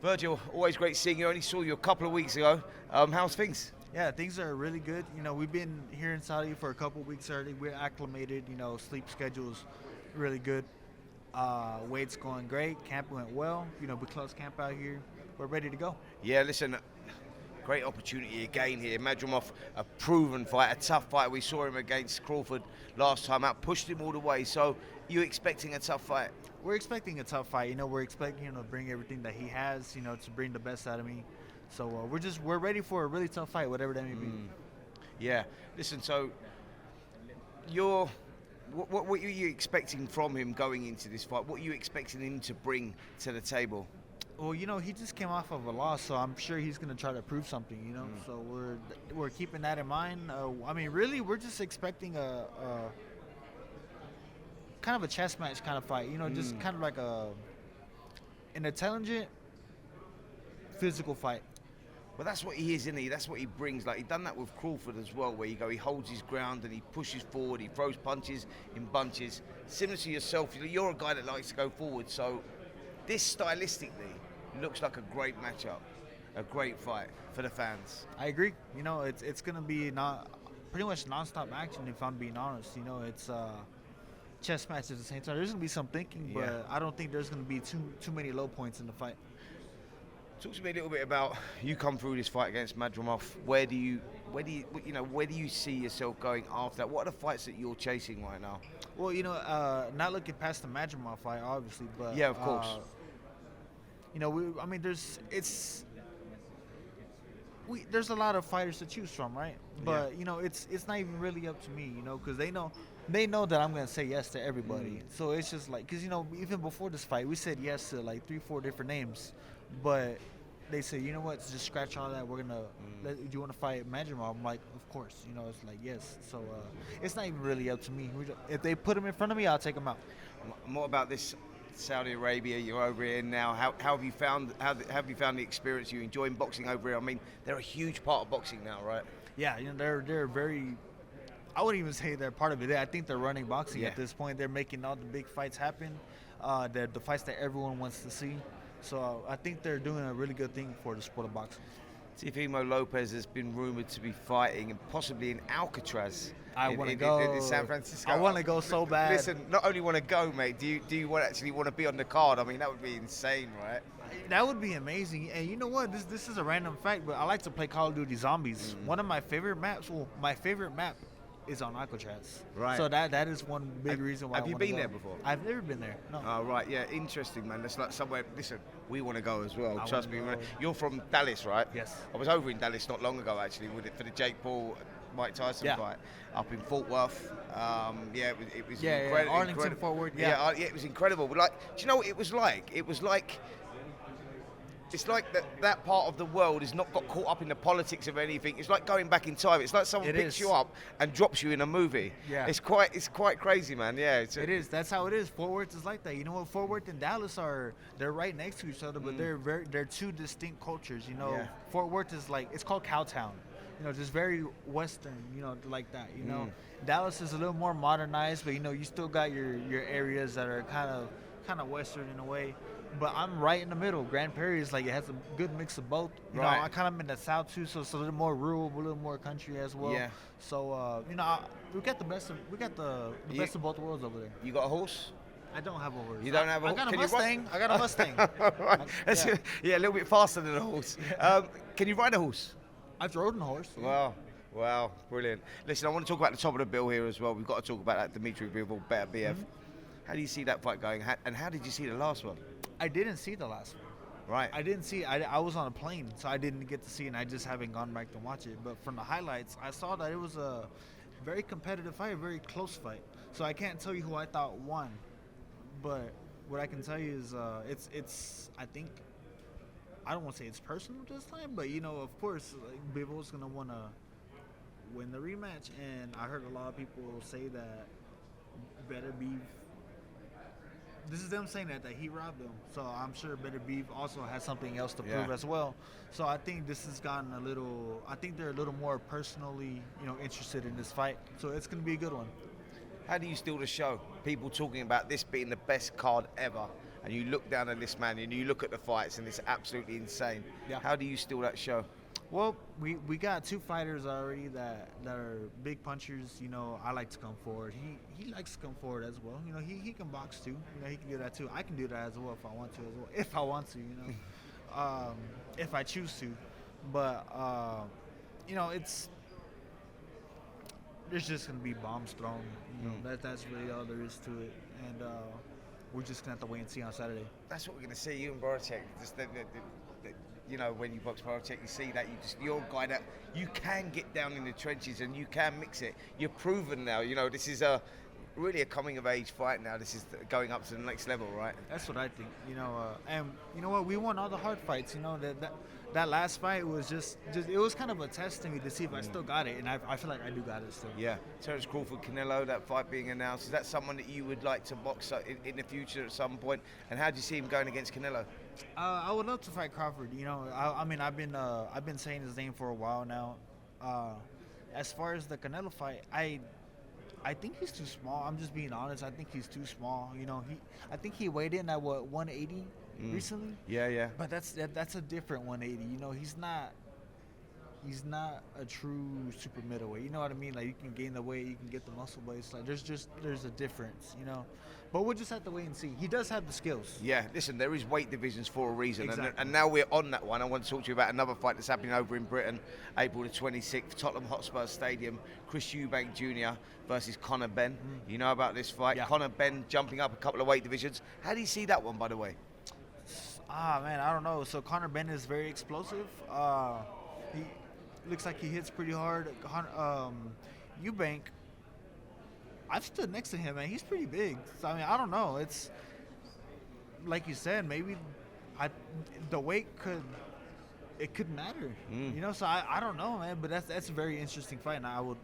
Vergil, always great seeing you. I only saw you a couple of weeks ago. How's things? Yeah, things are really good. We've been here in Saudi for a couple weeks already. We're acclimated. Sleep schedule's really good. Weight's going great. Camp went well. We closed camp out here. We're ready to go. Yeah, listen, great opportunity again here. Madrimov, a proven fight, a tough fight. We saw him against Crawford last time out, pushed him all the way. So, you expecting a tough fight? We're expecting a tough fight. We're expecting him to bring everything that he has. To bring the best out of me. So we're ready for a really tough fight, whatever that may be. Yeah. Listen, so what are you expecting from him going into this fight? What are you expecting him to bring to the table? Well, he just came off of a loss, so I'm sure he's going to try to prove something. So we're keeping that in mind. Really, we're just expecting a kind of a chess match kind of fight. Just kind of like an intelligent, physical fight. Well, that's what he is, isn't he? That's what he brings. Like, he done that with Crawford as well, where he holds his ground and he pushes forward, he throws punches in bunches. Similar to yourself, you're a guy that likes to go forward, so this stylistically looks like a great matchup, a great fight for the fans. I agree. It's going to be pretty much non-stop action, if I'm being honest. It's chess match at the same time. There's going to be some thinking, but I don't think there's going to be too many low points in the fight. Talk to me a little bit about you come through this fight against Madrimov. Where do you see yourself going after that? What are the fights that you're chasing right now? Well, not looking past the Madrimov fight, obviously, but yeah, of course. There's a lot of fighters to choose from, right? But it's not even really up to me, because they know that I'm gonna say yes to everybody. So it's just like, because even before this fight, we said yes to like 3-4 different names, but they said, you know what, just scratch all that. We're gonna. Do you want to fight Madrimov? I'm like, of course. It's like yes. So it's not even really up to me. If they put him in front of me, I'll take him out. More about this. Saudi Arabia, you're over here now. How have you found the experience? You enjoying boxing over here? I mean, they're a huge part of boxing now, right? Yeah, they're very. I wouldn't even say they're part of it. I think they're running boxing at this point. They're making all the big fights happen. They're the fights that everyone wants to see. So I think they're doing a really good thing for the sport of boxing. Teofimo Lopez has been rumored to be fighting and possibly in Alcatraz. I want to go in San Francisco. I want to go so bad. Listen, not only want to go, mate. Do you actually want to be on the card? I mean, that would be insane, right? That would be amazing. And you know what? This is a random fact, but I like to play Call of Duty Zombies. One of my favorite maps. Well, my favorite map is on Alcatraz. Right. So that is one big reason why. Have you been there before? I've never been there. No. Oh, right. Yeah. Interesting, man. That's like somewhere. Listen, we want to go as well. Trust me. Go. You're from Dallas, right? Yes. I was over in Dallas not long ago, actually, for the Jake Paul, Mike Tyson fight up in Fort Worth. It was incredible. Arlington, Fort Worth. It was incredible. But do you know what it was like? It was like. It's like that part of the world has not got caught up in the politics of anything. It's like going back in time. It's like someone picks you up and drops you in a movie. Yeah. It's quite crazy, man. Yeah. It is. That's how it is. Fort Worth is like that. You know what? Fort Worth and Dallas they're right next to each other, but they're two distinct cultures. Fort Worth is like, it's called Cowtown. Just very Western. Like that. Dallas is a little more modernized, but you still got your areas that are kind of Western in a way. But I'm right in the middle. Grand Prairie is like, it has a good mix of both. Right. I kind of in the south too, so it's a little more rural, a little more country as well. Yeah. So we got the best of best of both worlds over there. You got a horse? I don't have a horse. You don't have a horse? I got a Mustang. I got a Mustang. Right. A little bit faster than a horse. Can you ride a horse? I've ridden a horse. Yeah. Wow, brilliant. Listen, I want to talk about the top of the bill here as well. We've got to talk about that Dimitri Bivol, better BF. How do you see that fight going? And how did you see the last one? I didn't see the last one. Right. I didn't see. I was on a plane, so I didn't get to see it, and I just haven't gone back to watch it. But from the highlights, I saw that it was a very competitive fight, a very close fight. So I can't tell you who I thought won, but what I can tell you is it's. I think I don't want to say it's personal this time, but of course, Bivol's gonna want to win the rematch, and I heard a lot of people say that Better Beef. This is them saying that he robbed them. So I'm sure Better Beef also has something else to prove as well. So I think this has gotten a little. I think they're a little more personally, interested in this fight. So it's going to be a good one. How do you steal the show? People talking about this being the best card ever, and you look down at this man and you look at the fights and it's absolutely insane. Yeah. How do you steal that show? Well, we got 2 fighters already that are big punchers. You know, I like to come forward. He likes to come forward as well. You know, he can box too. You know, he can do that too. I can do that as well if I want to as well. If I want to, you know, if I choose to. But you know, there's just gonna be bombs thrown. You know, that's really all there is to it. And we're just gonna have to wait and see on Saturday. That's what we're gonna see. You and Boracek, just you know, when you box Boracek, you see that you're a guy that you can get down in the trenches and you can mix it. You're proven now. You know, this is really a coming of age fight now. This is going up to the next level, right? That's what I think. You know, and you know what? We won all the hard fights. You know, that last fight was just it was kind of a test to me to see if I still got it, and I feel like I do got it still. Yeah. Terence Crawford, Canelo, that fight being announced. Is that someone that you would like to box in the future at some point? And how do you see him going against Canelo? I would love to fight Crawford. You know, I mean, I've been saying his name for a while now. As far as the Canelo fight, I think he's too small. I'm just being honest. I think he's too small. You know, I think he weighed in at 180 recently. Yeah. But that's a different 180. You know, he's not a true super middleweight. You know what I mean? Like, you can gain the weight, you can get the muscle, but it's like there's a difference. You know. But we'll just have to wait and see. He does have the skills. Yeah, listen, there is weight divisions for a reason. Exactly. And now we're on that one. I want to talk to you about another fight that's happening over in Britain, April the 26th, Tottenham Hotspur Stadium. Chris Eubank Jr. versus Conor Benn. You know about this fight. Yeah. Conor Benn jumping up a couple of weight divisions. How do you see that one, by the way? Man, I don't know. So Conor Benn is very explosive. He looks like he hits pretty hard. Eubank, I've stood next to him, man. He's pretty big. So, I mean, I don't know. It's like you said, maybe the weight could matter. You know, so I don't know, man. But that's a very interesting fight, and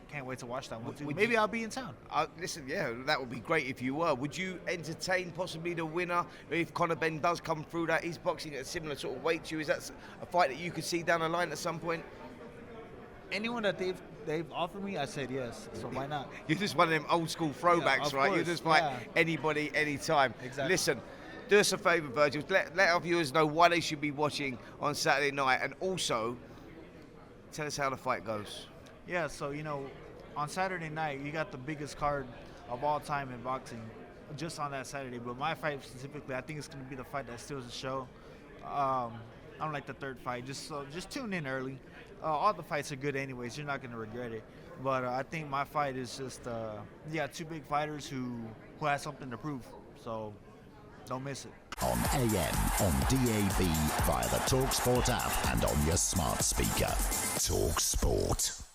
can't wait to watch that one too. Maybe I'll be in town. Listen, yeah, that would be great if you were. Would you entertain possibly the winner if Conor Benn does come through that? He's boxing at a similar sort of weight to you. Is that a fight that you could see down the line at some point? Anyone that they've offered me, I said yes. So why not? You're just one of them old school throwbacks, yeah, right? Course, You just fight anybody, anytime. Exactly. Listen, do us a favour, Vergil. Let our viewers know why they should be watching on Saturday night, and also tell us how the fight goes. Yeah, so, you know, on Saturday night, you got the biggest card of all time in boxing just on that Saturday. But my fight specifically, I think it's going to be the fight that steals the show. I'm like the third fight. Just tune in early. All the fights are good anyways. You're not going to regret it. But I think my fight is just, 2 big fighters who has something to prove. So don't miss it. On AM, on DAB, via the talkSPORT app and on your smart speaker. talkSPORT.